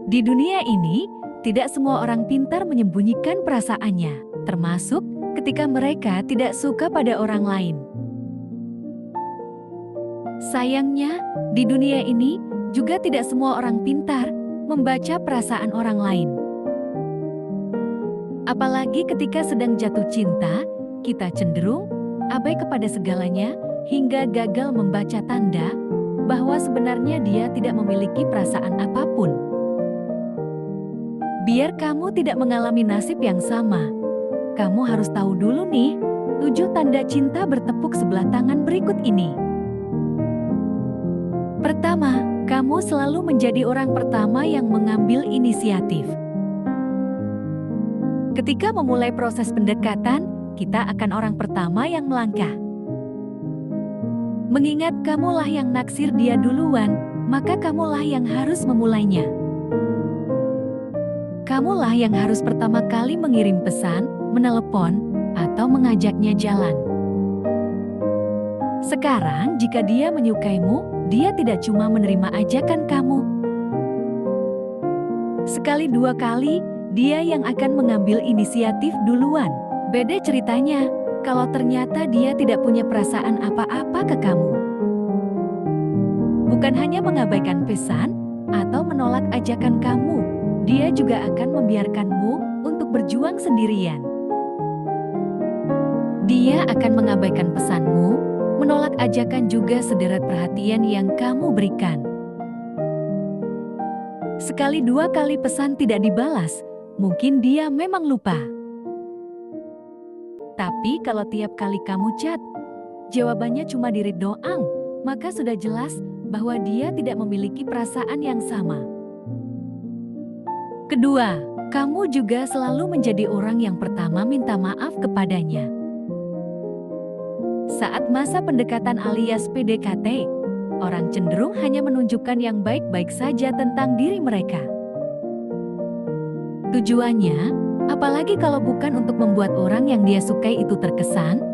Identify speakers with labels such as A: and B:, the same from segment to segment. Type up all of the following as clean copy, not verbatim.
A: Di dunia ini, tidak semua orang pintar menyembunyikan perasaannya, termasuk ketika mereka tidak suka pada orang lain. Sayangnya, di dunia ini juga tidak semua orang pintar membaca perasaan orang lain. Apalagi ketika sedang jatuh cinta, kita cenderung abai kepada segalanya hingga gagal membaca tanda bahwa sebenarnya dia tidak memiliki perasaan apapun. Biar kamu tidak mengalami nasib yang sama, kamu harus tahu dulu nih, 7 tanda cinta bertepuk sebelah tangan berikut ini. Pertama, kamu selalu menjadi orang pertama yang mengambil inisiatif. Ketika memulai proses pendekatan, kita akan orang pertama yang melangkah. Mengingat kamulah yang naksir dia duluan, maka kamulah yang harus memulainya. Kamulah yang harus pertama kali mengirim pesan, menelepon, atau mengajaknya jalan. Sekarang, jika dia menyukaimu, dia tidak cuma menerima ajakan kamu. Sekali dua kali, dia yang akan mengambil inisiatif duluan. Beda ceritanya, kalau ternyata dia tidak punya perasaan apa-apa ke kamu. Bukan hanya mengabaikan pesan atau menolak ajakan kamu, dia juga akan membiarkanmu untuk berjuang sendirian. Dia akan mengabaikan pesanmu, menolak ajakan juga sederet perhatian yang kamu berikan. Sekali dua kali pesan tidak dibalas, mungkin dia memang lupa. Tapi kalau tiap kali kamu chat, jawabannya cuma di-read doang, maka sudah jelas bahwa dia tidak memiliki perasaan yang sama. Kedua, kamu juga selalu menjadi orang yang pertama minta maaf kepadanya. Saat masa pendekatan alias PDKT, orang cenderung hanya menunjukkan yang baik-baik saja tentang diri mereka. Tujuannya, apalagi kalau bukan untuk membuat orang yang dia sukai itu terkesan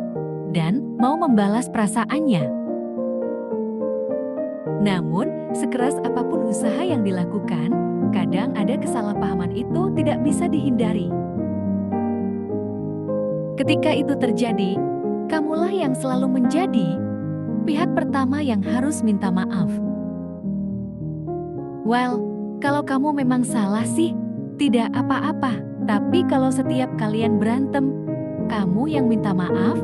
A: dan mau membalas perasaannya. Namun, sekeras apapun usaha yang dilakukan, kadang ada kesalahpahaman itu tidak bisa dihindari. Ketika itu terjadi, kamulah yang selalu menjadi pihak pertama yang harus minta maaf. Well, kalau kamu memang salah sih, tidak apa-apa. Tapi kalau setiap kalian berantem, kamu yang minta maaf,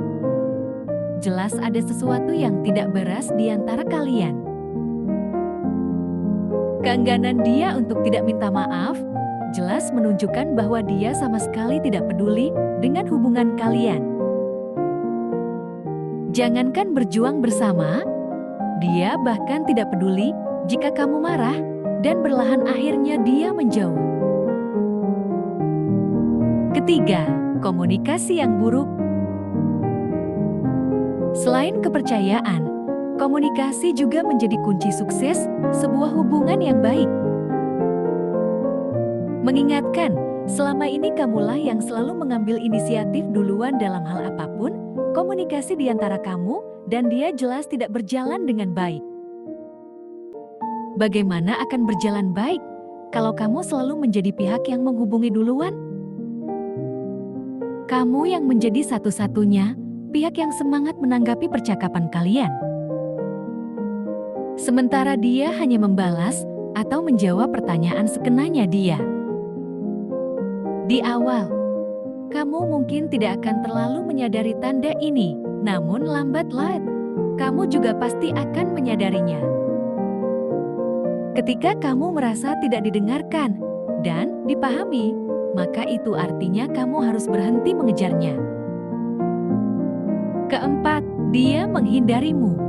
A: jelas ada sesuatu yang tidak beres di antara kalian. Keengganan dia untuk tidak minta maaf, jelas menunjukkan bahwa dia sama sekali tidak peduli dengan hubungan kalian. Jangankan berjuang bersama, dia bahkan tidak peduli jika kamu marah dan perlahan akhirnya dia menjauh. Ketiga, komunikasi yang buruk. Selain kepercayaan, komunikasi juga menjadi kunci sukses sebuah hubungan yang baik. Mengingatkan, selama ini kamulah yang selalu mengambil inisiatif duluan dalam hal apapun, komunikasi di antara kamu dan dia jelas tidak berjalan dengan baik. Bagaimana akan berjalan baik kalau kamu selalu menjadi pihak yang menghubungi duluan? Kamu yang menjadi satu-satunya pihak yang semangat menanggapi percakapan kalian. Sementara dia hanya membalas atau menjawab pertanyaan sekenanya dia. Di awal, kamu mungkin tidak akan terlalu menyadari tanda ini, namun lambat laun, kamu juga pasti akan menyadarinya. Ketika kamu merasa tidak didengarkan dan dipahami, maka itu artinya kamu harus berhenti mengejarnya. Keempat, dia menghindarimu.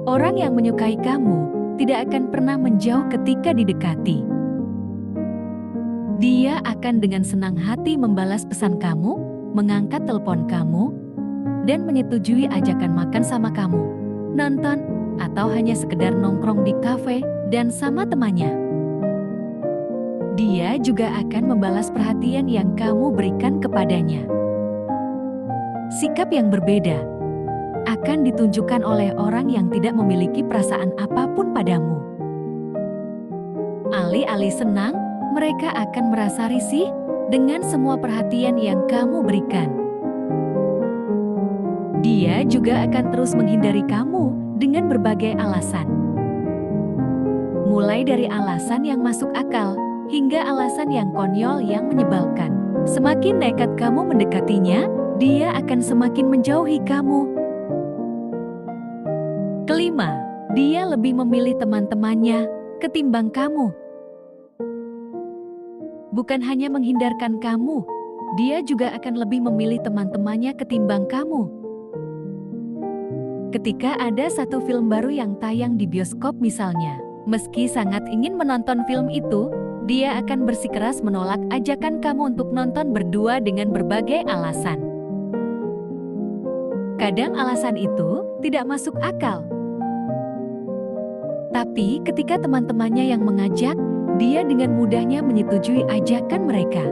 A: Orang yang menyukai kamu tidak akan pernah menjauh ketika didekati. Dia akan dengan senang hati membalas pesan kamu, mengangkat telepon kamu, dan menyetujui ajakan makan sama kamu, nonton, atau hanya sekedar nongkrong di kafe dan sama temannya. Dia juga akan membalas perhatian yang kamu berikan kepadanya. Sikap yang berbeda akan ditunjukkan oleh orang yang tidak memiliki perasaan apapun padamu. Alih-alih senang, mereka akan merasa risih dengan semua perhatian yang kamu berikan. Dia juga akan terus menghindari kamu dengan berbagai alasan. Mulai dari alasan yang masuk akal, hingga alasan yang konyol yang menyebalkan. Semakin nekat kamu mendekatinya, dia akan semakin menjauhi kamu. Kelima, dia lebih memilih teman-temannya ketimbang kamu. Bukan hanya menghindarkan kamu, dia juga akan lebih memilih teman-temannya ketimbang kamu. Ketika ada satu film baru yang tayang di bioskop misalnya, meski sangat ingin menonton film itu, dia akan bersikeras menolak ajakan kamu untuk nonton berdua dengan berbagai alasan. Kadang alasan itu tidak masuk akal. Tapi ketika teman-temannya yang mengajak, dia dengan mudahnya menyetujui ajakan mereka.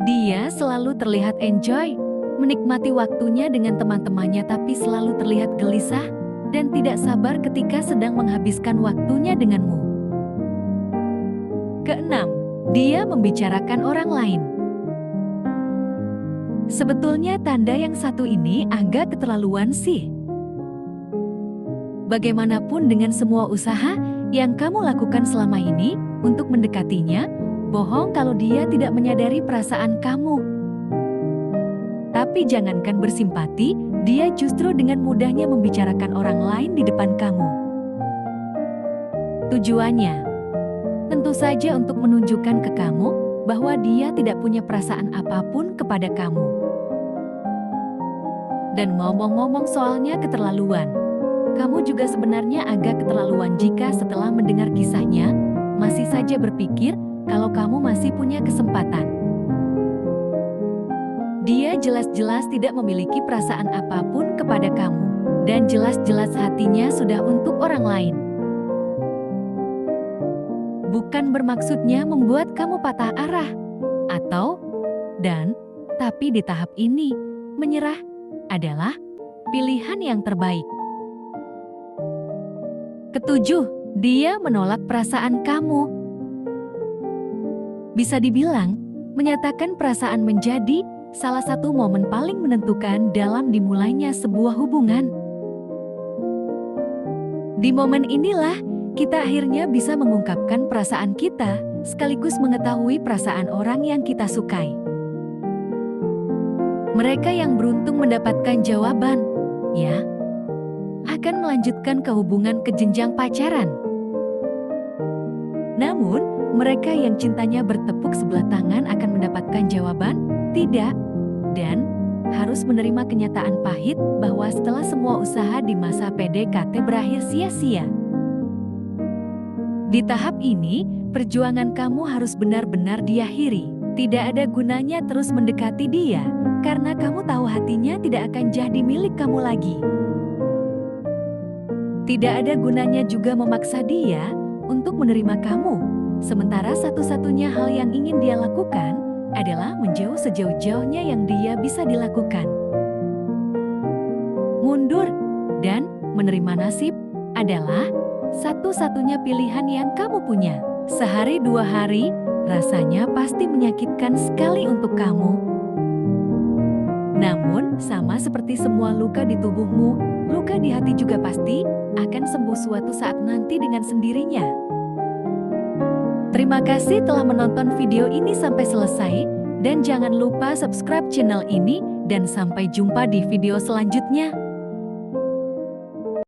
A: Dia selalu terlihat enjoy, menikmati waktunya dengan teman-temannya tapi selalu terlihat gelisah dan tidak sabar ketika sedang menghabiskan waktunya denganmu. Keenam, dia membicarakan orang lain. Sebetulnya tanda yang satu ini agak keterlaluan sih. Bagaimanapun dengan semua usaha yang kamu lakukan selama ini untuk mendekatinya, bohong kalau dia tidak menyadari perasaan kamu. Tapi jangankan bersimpati, dia justru dengan mudahnya membicarakan orang lain di depan kamu. Tujuannya, tentu saja untuk menunjukkan ke kamu bahwa dia tidak punya perasaan apapun kepada kamu. Dan ngomong-ngomong soalnya keterlaluan, kamu juga sebenarnya agak keterlaluan jika setelah mendengar kisahnya, masih saja berpikir kalau kamu masih punya kesempatan. Dia jelas-jelas tidak memiliki perasaan apapun kepada kamu, dan jelas-jelas hatinya sudah untuk orang lain. Bukan bermaksudnya membuat kamu patah arah, tapi di tahap ini, menyerah adalah pilihan yang terbaik. Ketujuh, dia menolak perasaan kamu. Bisa dibilang, menyatakan perasaan menjadi salah satu momen paling menentukan dalam dimulainya sebuah hubungan. Di momen inilah, kita akhirnya bisa mengungkapkan perasaan kita, sekaligus mengetahui perasaan orang yang kita sukai. Mereka yang beruntung mendapatkan jawaban, ya, akan melanjutkan ke hubungan ke jenjang pacaran. Namun, mereka yang cintanya bertepuk sebelah tangan akan mendapatkan jawaban, tidak, dan harus menerima kenyataan pahit bahwa setelah semua usaha di masa PDKT berakhir sia-sia. Di tahap ini, perjuangan kamu harus benar-benar diakhiri. Tidak ada gunanya terus mendekati dia, karena kamu tahu hatinya tidak akan jadi milik kamu lagi. Tidak ada gunanya juga memaksa dia untuk menerima kamu, sementara satu-satunya hal yang ingin dia lakukan adalah menjauh sejauh-jauhnya yang dia bisa dilakukan. Mundur dan menerima nasib adalah satu-satunya pilihan yang kamu punya. Sehari dua hari, rasanya pasti menyakitkan sekali untuk kamu. Namun, sama seperti semua luka di tubuhmu, luka di hati juga pasti akan sembuh suatu saat nanti dengan sendirinya. Terima kasih telah menonton video ini sampai selesai, dan jangan lupa subscribe channel ini, dan sampai jumpa di video selanjutnya.